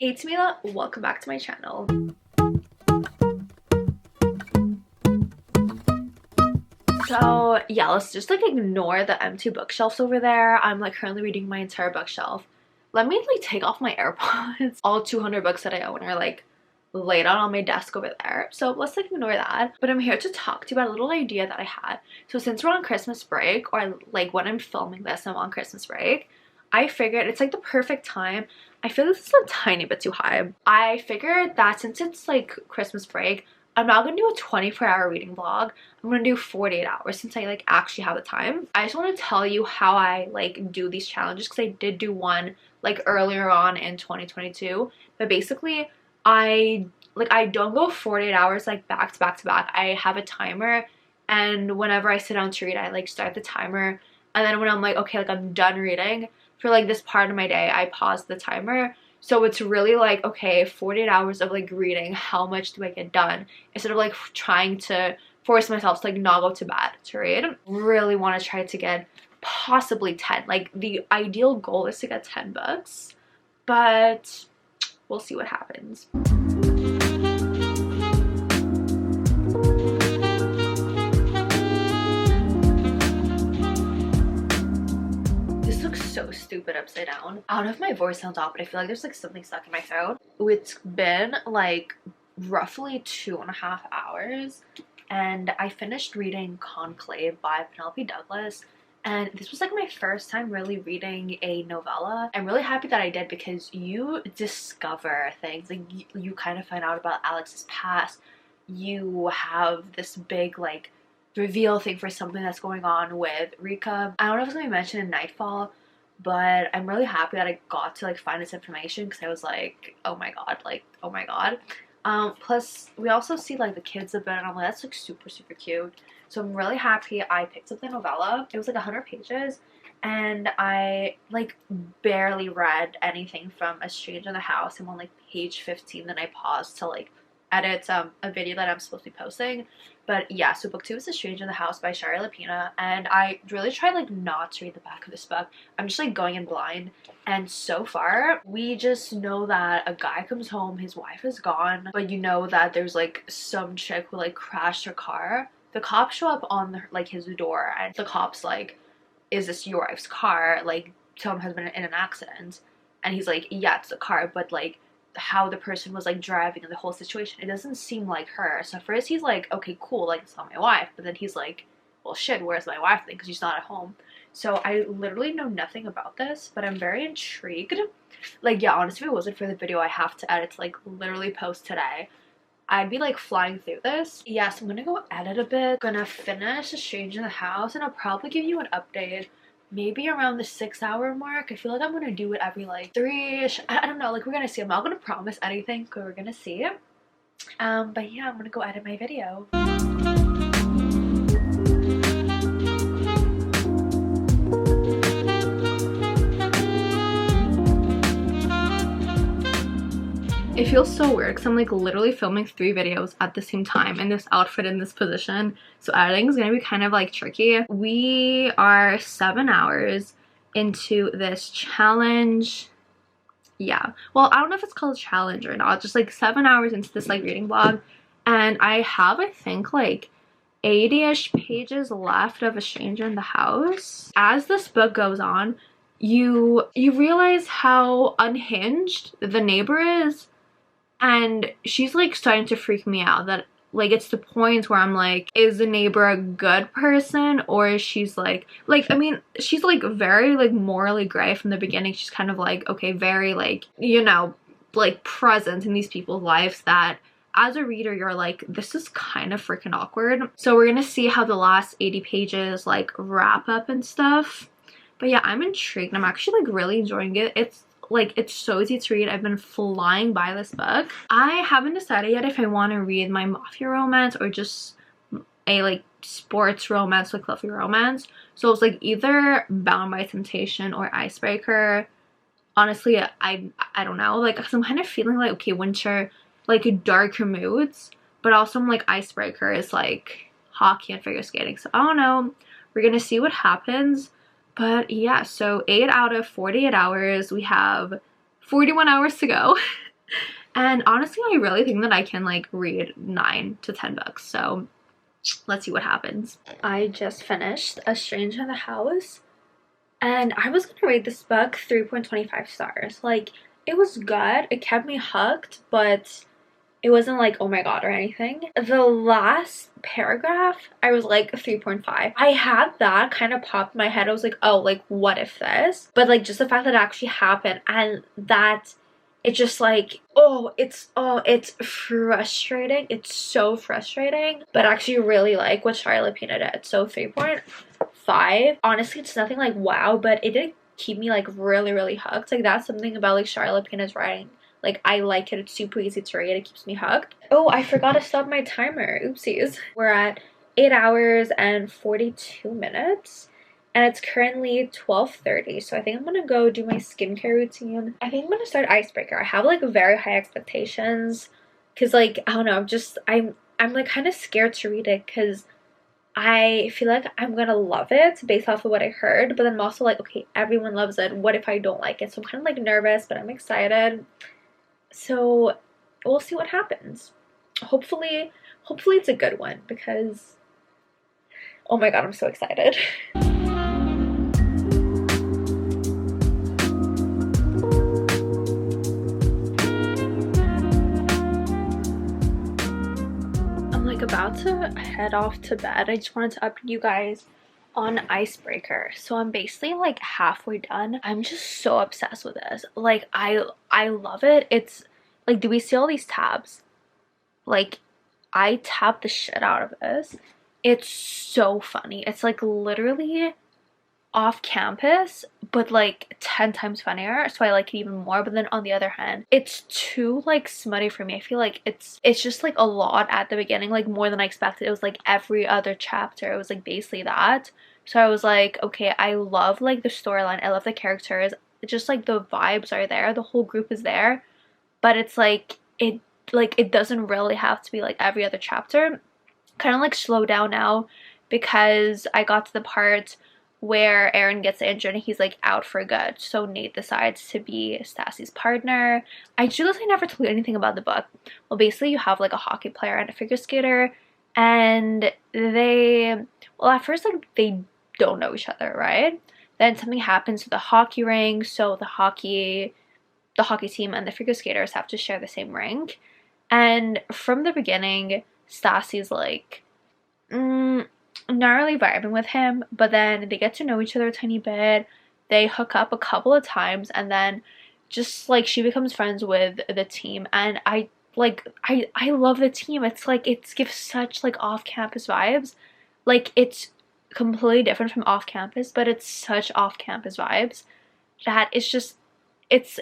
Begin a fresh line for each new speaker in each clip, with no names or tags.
Hey, it's Mila. Welcome back to my channel. So yeah, let's just like ignore the empty bookshelves over there. I'm like currently reading my entire bookshelf. Let me like take off my AirPods. All 200 books that I own are like laid out on my desk over there. So let's like ignore that. But I'm here to talk to you about a little idea that I had. So since we're on Christmas break, or like when I'm filming this, I'm on Christmas break, I figured it's like the perfect time. I feel this is a tiny bit too high. I figured that since it's like Christmas break, I'm not gonna do a 24-hour reading vlog. I'm gonna do 48 hours since I like actually have the time. I just want to tell you how I like do these challenges because I did do one like earlier on in 2022. But basically, I don't go 48 hours like back to back to back. I have a timer, and whenever I sit down to read, I like start the timer, and then when I'm like, okay, like I'm done reading for like this part of my day, I pause the timer. So it's really like, okay, 48 hours of like reading, how much do I get done? Instead of like trying to force myself to like not go to bed to read. Really want to try to get possibly 10. Like the ideal goal is to get 10 books, but we'll see what happens. This looks so stupid upside down. I don't know if my voice sounds off, but I feel like there's like something stuck in my throat. It's been like roughly 2.5 hours, and I finished reading Conclave by Penelope Douglas, and this was like my first time really reading a novella. I'm really happy that I did because you discover things, like you kind of find out about Alex's past. You have this big like reveal thing for something that's going on with Rika. I don't know if it's gonna be mentioned in Nightfall, but I'm really happy that I got to like find this information because I was like, oh my god, like oh my god. Plus we also see like the kids a bit, and I'm like, that's like super cute. So I'm really happy I picked up the novella. It was like 100 pages, and I like barely read anything from A Strange in the House. I'm on like page 15, then I paused to like edit a video that I'm supposed to be posting. But yeah, so book 2 is A Strange in the House by Shari Lapina, and I really tried like not to read the back of this book. I'm just like going in blind, and so far we just know that a guy comes home, his wife is gone, but you know that there's like some chick who like crashed her car. The cops show up on like his door, and the cops like, is this your wife's car? Like, Tom has been in an accident. And he's like, yeah, it's the car, but like how the person was like driving and the whole situation, it doesn't seem like her. So first he's like, okay, cool, like it's not my wife. But then he's like, well shit, where's my wife then? Because she's not at home. So I literally know nothing about this, but I'm very intrigued. Like, yeah, honestly, if it wasn't for the video I have to edit to like literally post today, I'd be like flying through this. Yeah, so I'm gonna go edit a bit. Gonna finish A Strange in the House, and I'll probably give you an update maybe around the 6-hour mark. I feel like I'm gonna do it every like 3-ish. I don't know, like we're gonna see. I'm not gonna promise anything because we're gonna see. But yeah, I'm gonna go edit my video. It feels so weird because I'm like literally filming 3 videos at the same time in this outfit, in this position. So editing is gonna be kind of like tricky. We are 7 hours into this challenge. Yeah, well, I don't know if it's called challenge or not. Just like 7 hours into this like reading vlog, and I have, I think, like 80-ish pages left of A Stranger in the House. As this book goes on, you realize how unhinged the neighbor is. And she's like starting to freak me out, that like it's the point where I'm like, is the neighbor a good person, or is she's like I mean, she's like very like morally gray from the beginning. She's kind of like, okay, very like, you know, like present in these people's lives that as a reader you're like, this is kind of freaking awkward. So we're gonna see how the last 80 pages like wrap up and stuff. But yeah, I'm intrigued. I'm actually like really enjoying it. It's so easy to read. I've been flying by this book. I haven't decided yet if I want to read my mafia romance or just a like sports romance, like fluffy romance. So it's like either Bound by Temptation or Icebreaker. Honestly, I don't know, like, cause I'm kind of feeling like, okay, winter, like darker moods, but also I'm like, Icebreaker is like hockey and figure skating. So I don't know. We're gonna see what happens. But yeah, so 8 out of 48 hours. We have 41 hours to go. And honestly, I really think that I can like read 9 to 10 books. So let's see what happens. I just finished A Stranger in the House, and I was gonna rate this book 3.25 stars. Like, it was good. It kept me hooked, but it wasn't like, oh my god, or anything. The last paragraph, I was like 3.5. I had that kind of pop in my head. I was like, oh, like, what if this? But like, just the fact that it actually happened, and that it's just like, it's frustrating. It's so frustrating. But I actually really like what Charlotte Pina did. So 3.5. Honestly, it's nothing like wow, but it did keep me like really, really hooked. Like, that's something about like Charlotte Pina's writing. Like, I like it. It's super easy to read. It keeps me hooked. Oh, I forgot to stop my timer. Oopsies. We're at 8 hours and 42 minutes. And it's currently 12:30. So I think I'm going to go do my skincare routine. I think I'm going to start Icebreaker. I have like very high expectations. Because like, I don't know. I'm like kind of scared to read it. Because I feel like I'm gonna love it based off of what I heard, but then I'm also like, okay, everyone loves it. What if I don't like it? So I'm kind of like nervous, but I'm excited. So we'll see what happens. Hopefully it's a good one, because oh my god, I'm so excited. I'm like about to head off to bed. I just wanted to update you guys on Icebreaker. So I'm basically like halfway done. I'm just so obsessed with this. Like, I love it. It's like, do we see all these tabs? Like, I tapped the shit out of this. It's so funny. It's like literally off campus, but like 10 times funnier, so I like it even more. But then on the other hand, it's too like smutty for me. I feel like it's just like a lot at the beginning, like more than I expected. It was like every other chapter, it was like basically that. So I was like, okay, I love like the storyline, I love the characters, it's just like the vibes are there, the whole group is there, but it's like it doesn't really have to be like every other chapter. Kind of like slow down now, because I got to the part where Aaron gets injured and he's like out for good. So Nate decides to be Stassi's partner. I realized I never told you anything about the book. Well, basically you have like a hockey player and a figure skater, and well, at first like they don't know each other, right? Then something happens to the hockey rink, so the hockey team and the figure skaters have to share the same rink. And from the beginning, Stassi's like, not really vibing with him, but then they get to know each other a tiny bit. They hook up a couple of times, and then just like she becomes friends with the team, and I love the team. It's like, it gives such like off-campus vibes. Like, it's completely different from off-campus, but it's such off-campus vibes that it's just, it's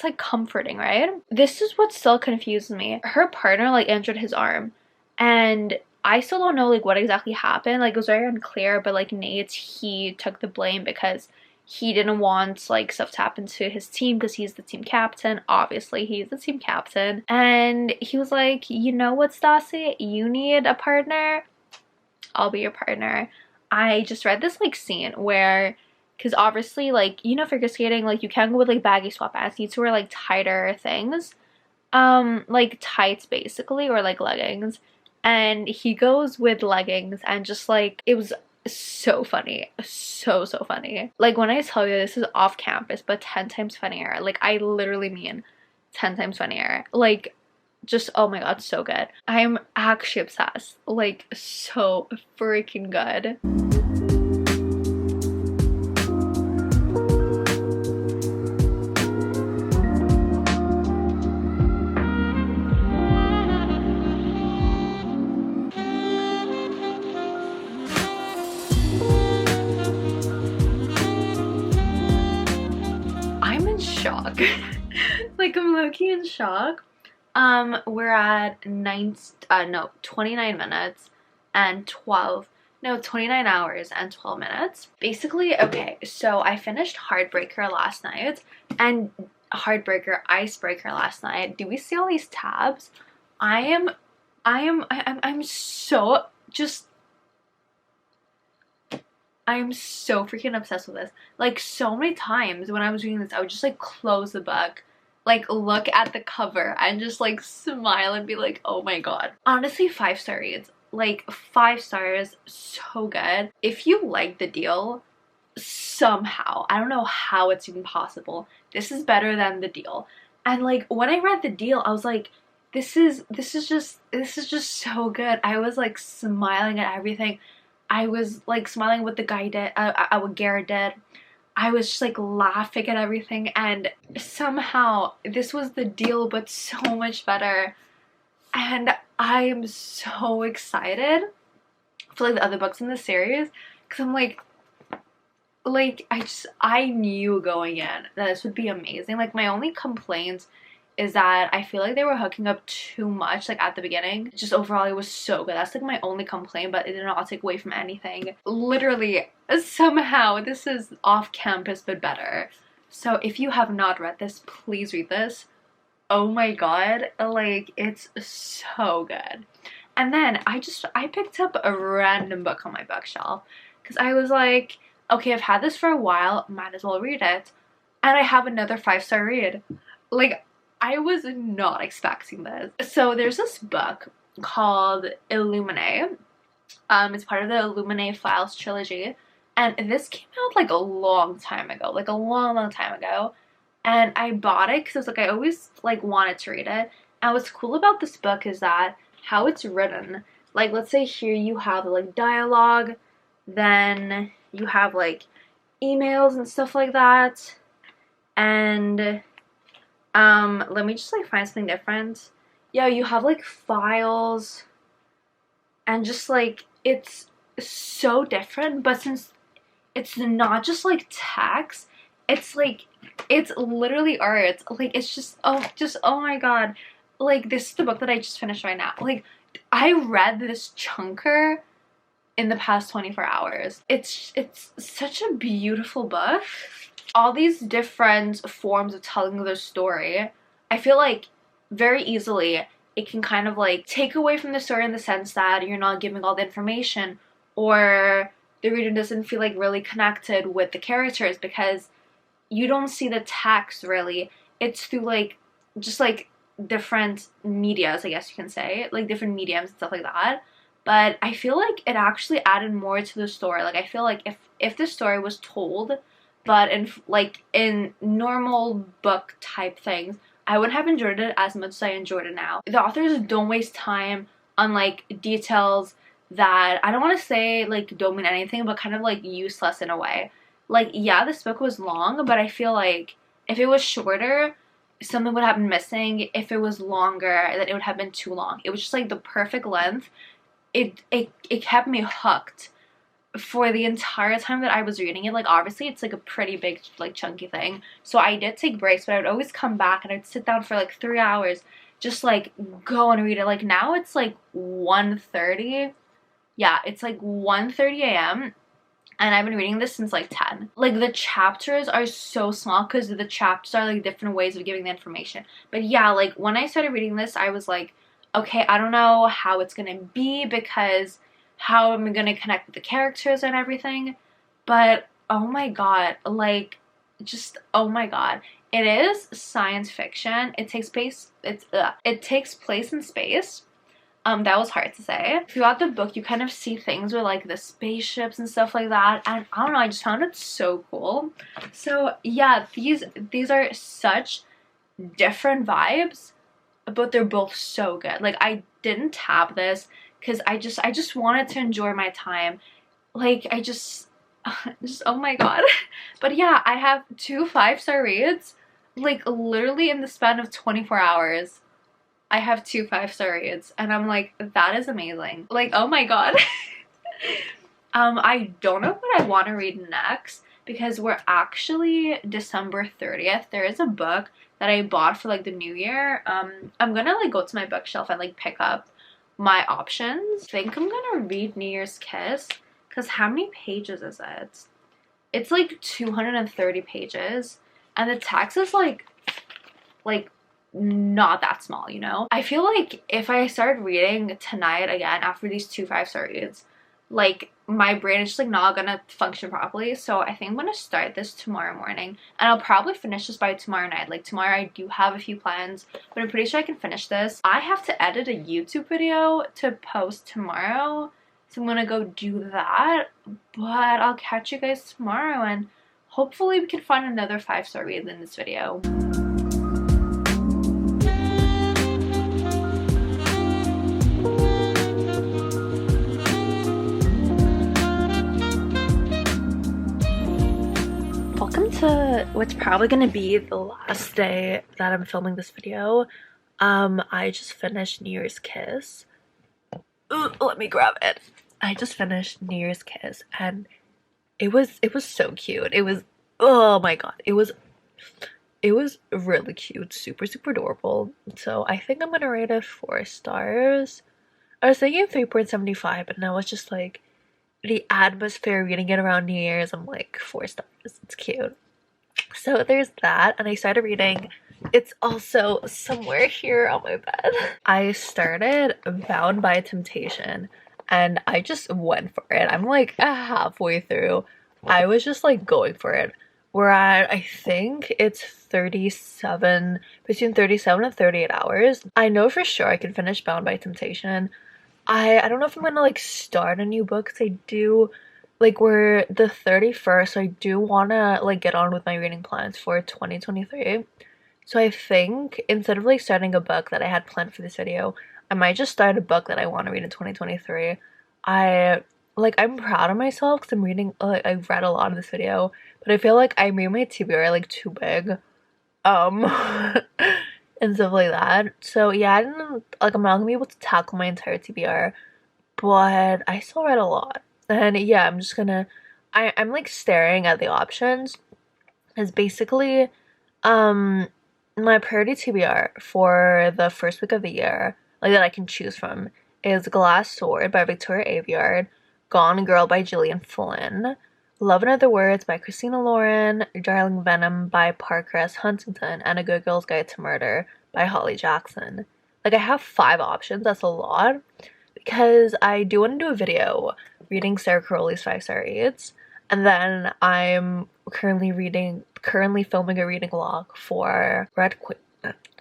like comforting, right? This is what still confuses me. Her partner like injured his arm, and I still don't know like what exactly happened. Like, it was very unclear, but like Nate, he took the blame because he didn't want like stuff to happen to his team because he's the team captain. Obviously he's the team captain, and he was like, you know what, Stassi, you need a partner, I'll be your partner. I just read this like scene where, because obviously like, you know, figure skating, like you can't go with like baggy sweatpants, you need to wear like tighter things, like tights basically, or like leggings. And he goes with leggings, and just like, it was so funny, so funny. Like, when I tell you this is off campus but 10 times funnier, like I literally mean 10 times funnier. Like, just oh my god, so good. I'm actually obsessed. Like, so freaking good. I'm in shock. Like, I'm low-key in shock. We're at 29 minutes and 29 hours and 12 minutes. Basically, okay, so I finished Icebreaker last night. Do we see all these tabs? I'm so freaking obsessed with this. Like, so many times when I was reading this, I would just like close the book like look at the cover and just like smile and be like, oh my god. Honestly, 5-star reads. Like 5 stars, so good. If you like The Deal, somehow, I don't know how it's even possible, this is better than The Deal. And like when I read The Deal, I was like, this is just so good. I was like smiling at everything. I was like smiling what the guy did, what Garrett did. I was just like laughing at everything, and somehow this was The Deal but so much better. And I am so excited for like the other books in the series, because I'm like I knew going in that this would be amazing. Like my only complaint is that I feel like they were hooking up too much like at the beginning. Just overall it was so good. That's like my only complaint, but it did not take away from anything. Literally, somehow this is off campus but better. So if you have not read this, please read this. Oh my god, like it's so good. And then I picked up a random book on my bookshelf because I was like, okay, I've had this for a while, might as well read it. And I have another 5-star read. Like, I was not expecting this. So there's this book called Illuminae. It's part of the Illuminae Files trilogy. And this came out like a long time ago, like a long time ago. And I bought it because I was like, I always like wanted to read it. And what's cool about this book is that how it's written. Like, let's say here you have like dialogue, then you have like emails and stuff like that. And let me just like find something different. Yeah, you have like files, and just like it's so different. But since it's not just like text, it's like it's literally art. Like it's just oh my god. Like this is the book that I just finished right now. Like I read this chunker in the past 24 hours. It's such a beautiful book. All these different forms of telling the story, I feel like very easily it can kind of like take away from the story in the sense that you're not giving all the information, or the reader doesn't feel like really connected with the characters because you don't see the text really. It's through like just like different medias, I guess you can say, like different mediums and stuff like that. But I feel like it actually added more to the story. Like I feel like if the story was told but in normal book type things, I wouldn't have enjoyed it as much as I enjoyed it now. The authors don't waste time on like details that, I don't want to say like don't mean anything, but kind of like useless in a way. Like, yeah, this book was long, but I feel like if it was shorter, something would have been missing. If it was longer, that it would have been too long. It was just like the perfect length. It kept me hooked for the entire time that I was reading it. Like obviously it's like a pretty big like chunky thing, so I did take breaks, but I would always come back and I'd sit down for like 3 hours, just like go and read it. Like now it's like 1:30. Yeah, it's like 1:30 a.m. and I've been reading this since like 10. Like the chapters are so small because the chapters are like different ways of giving the information. But yeah, like when I started reading this, I was like, okay, I don't know how it's gonna be, because how am I gonna connect with the characters and everything. But oh my god, like just oh my god. It is science fiction. It takes place in space. That was hard to say. Throughout the book you kind of see things with like the spaceships and stuff like that, and I don't know, I just found it so cool. So yeah, these are such different vibes, but they're both so good. Like I didn't tab this because I just wanted to enjoy my time. Like I just oh my god. But yeah, I have 2 5-star reads like literally in the span of 24 hours. I have 2 5-star reads, and I'm like, that is amazing. Like, oh my god. I don't know what I want to read next, because we're actually December 30th. There is a book that I bought for like the new year. I'm gonna like go to my bookshelf and like pick up my options. I think I'm gonna read New Year's Kiss, because how many pages is it? It's like 230 pages, and the text is like not that small, you know? I feel like if I started reading tonight again after these 2 5-star reads, like my brain is just like not gonna function properly. So I think I'm gonna start this tomorrow morning, and I'll probably finish this by tomorrow night. Like tomorrow I do have a few plans, but I'm pretty sure I can finish this. I have to edit a YouTube video to post tomorrow, so I'm gonna go do that. But I'll catch you guys tomorrow, and hopefully we can find another 5-star read in this video. Welcome to what's probably gonna be the last day that I'm filming this video. I just finished New Year's Kiss. Ooh, let me grab it. I just finished New Year's Kiss, and it was so cute. It was, oh my god, it was really cute, super adorable. So I think I'm gonna rate it 4 stars. I was thinking 3.75, but now it's just like the atmosphere reading it around New Year's. I'm like 4 stars. It's cute. So there's that, and I started reading. It's also somewhere here on my bed. I started Bound by Temptation, and I just went for it. I'm like halfway through. I was just like going for it. We're at, I think it's 37, between 37 and 38 hours. I know for sure I can finish Bound by Temptation. I don't know if I'm gonna like start a new book, because I do, like, we're the 31st, so I do wanna like get on with my reading plans for 2023. So I think instead of like starting a book that I had planned for this video, I might just start a book that I want to read in 2023. I'm proud of myself because I'm reading, like, I've read a lot in this video, but I feel like I made my TBR like too big. And stuff like that. So yeah, I didn't, like, I'm not gonna be able to tackle my entire TBR, but I still read a lot. And yeah, I'm just gonna, I'm like staring at the options, as basically my priority TBR for the first week of the year, like, that I can choose from, is Glass Sword by Victoria Aveyard, Gone Girl by Gillian Flynn, Love in Other Words by Christina Lauren, Darling Venom by Parker S. Huntington, and A Good Girl's Guide to Murder by Holly Jackson. Like, I have 5 options. That's a lot, because I do want to do a video reading Sarah Caroli's 5-star reads, and then I'm currently filming a reading vlog for Red Queen.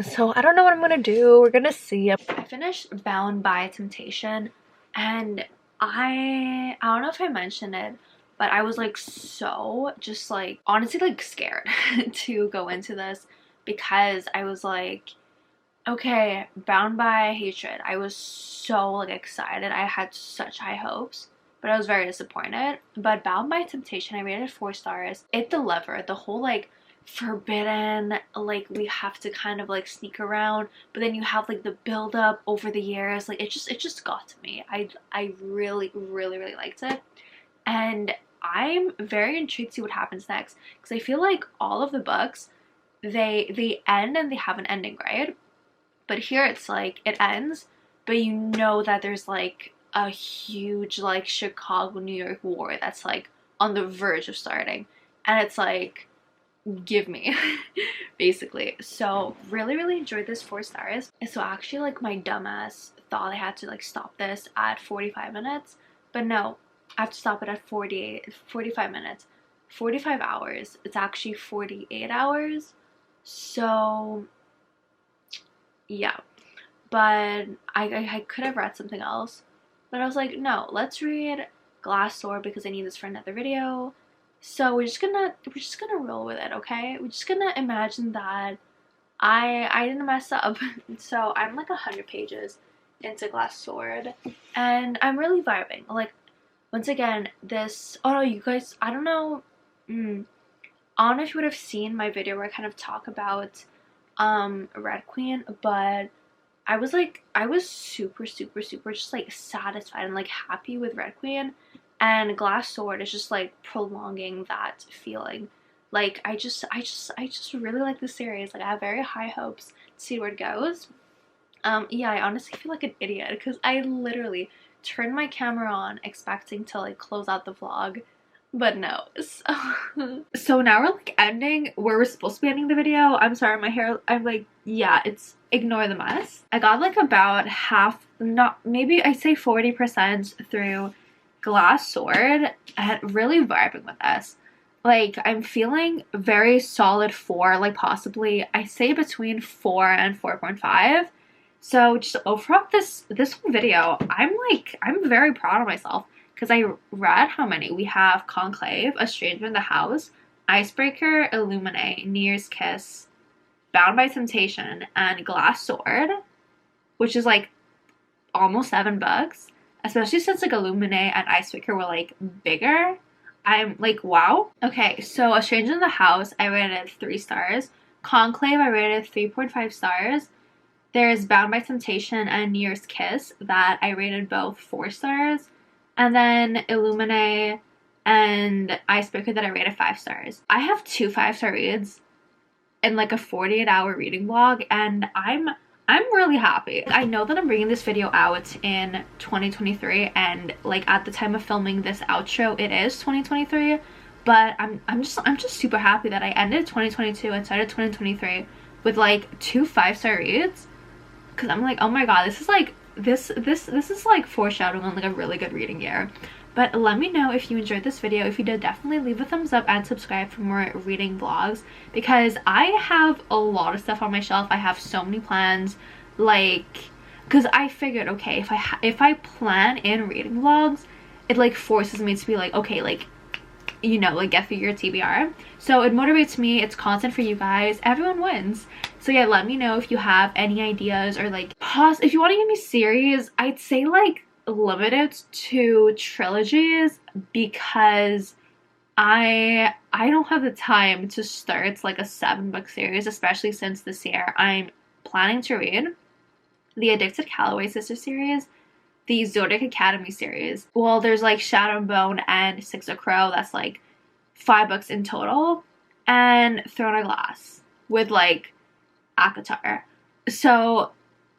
So I don't know what I'm gonna do. We're gonna see. I finished Bound by Temptation, and I don't know if I mentioned it, but I was like so just like honestly like scared to go into this, because I was like, okay, Bound by Hatred, I was so like excited. I had such high hopes, but I was very disappointed. But Bound by Temptation, I rated 4 stars. It delivered. The whole like forbidden, like, we have to kind of like sneak around, but then you have like the build up over the years. Like, it just got to me. I really liked it, and I'm very intrigued to see what happens next, because I feel like all of the books, they end and they have an ending, right? But here it's like it ends, but you know that there's like a huge like Chicago-New York war that's like on the verge of starting, and it's like, give me basically. So really enjoyed this 4 stars. And so actually, like, my dumbass thought I had to like stop this at 45 minutes, but no, I have to stop it at 45 minutes, 45 hours. It's actually 48 hours. So yeah, but I could have read something else, but I was like, no, let's read Glass Sword because I need this for another video. So we're just gonna roll with it, okay? We're just gonna imagine that I didn't mess up. So I'm like 100 pages into Glass Sword, and I'm really vibing. Like, once again, this, oh no, you guys, I don't know if you would have seen my video where I kind of talk about Red Queen, but I was super just like satisfied and like happy with Red Queen, and Glass Sword is just like prolonging that feeling. Like, I just really like this series. Like, I have very high hopes to see where it goes. Yeah, I honestly feel like an idiot because I literally turned my camera on expecting to like close out the vlog, but no. So now we're like ending where we're supposed to be ending the video. I'm sorry, my hair, I'm like, yeah, it's, ignore the mess. I got like about half, not, maybe I say 40% through Glass Sword and really vibing with this. Like, I'm feeling very solid 4, like possibly, I say between 4 and 4.5. So just overall, this whole video, I'm very proud of myself because I read how many. We have Conclave, A Stranger in the House, Icebreaker, Illuminate, New Year's Kiss, Bound by Temptation, and Glass Sword, which is like almost 7 books, especially since like Illuminate and Icebreaker were like bigger. I'm like, wow. Okay, so A Stranger in the House, I rated 3 stars. Conclave, I rated 3.5 stars. There's Bound by Temptation and New Year's Kiss that I rated both 4 stars. And then Illuminate and Icebreaker that I rated 5 stars. I have 2 5-star reads in like a 48-hour reading vlog, and I'm really happy. I know that I'm bringing this video out in 2023, and like at the time of filming this outro it is 2023, but I'm just super happy that I ended 2022 and started 2023 with like 2 5-star reads, because I'm like, oh my god, this is like this is like foreshadowing on like a really good reading year. But let me know if you enjoyed this video. If you did, definitely leave a thumbs up and subscribe for more reading vlogs, because I have a lot of stuff on my shelf. I have so many plans, like, because I figured, okay, if I plan in reading vlogs, it like forces me to be like, okay, like, you know, like get through your TBR. So it motivates me. It's content for you guys. Everyone wins. So yeah, let me know if you have any ideas, or like if you want to give me series. I'd say like limited to trilogies, because I don't have the time to start like a 7-book series, especially since this year I'm planning to read the Addicted Calloway Sister series, the Zodiac Academy series. Well, there's like Shadow and Bone and Six of Crow, that's like 5 books in total, and Throne of Glass with like Akatar. So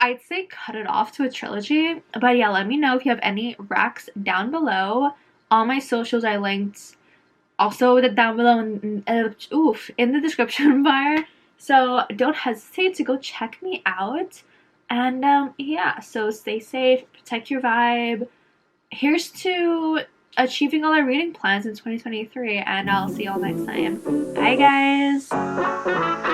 I'd say cut it off to a trilogy. But yeah, let me know if you have any recs down below. All my socials I linked also down below in the description bar. So don't hesitate to go check me out. And yeah, so stay safe, protect your vibe. Here's to achieving all our reading plans in 2023, and I'll see y'all next time. Bye guys!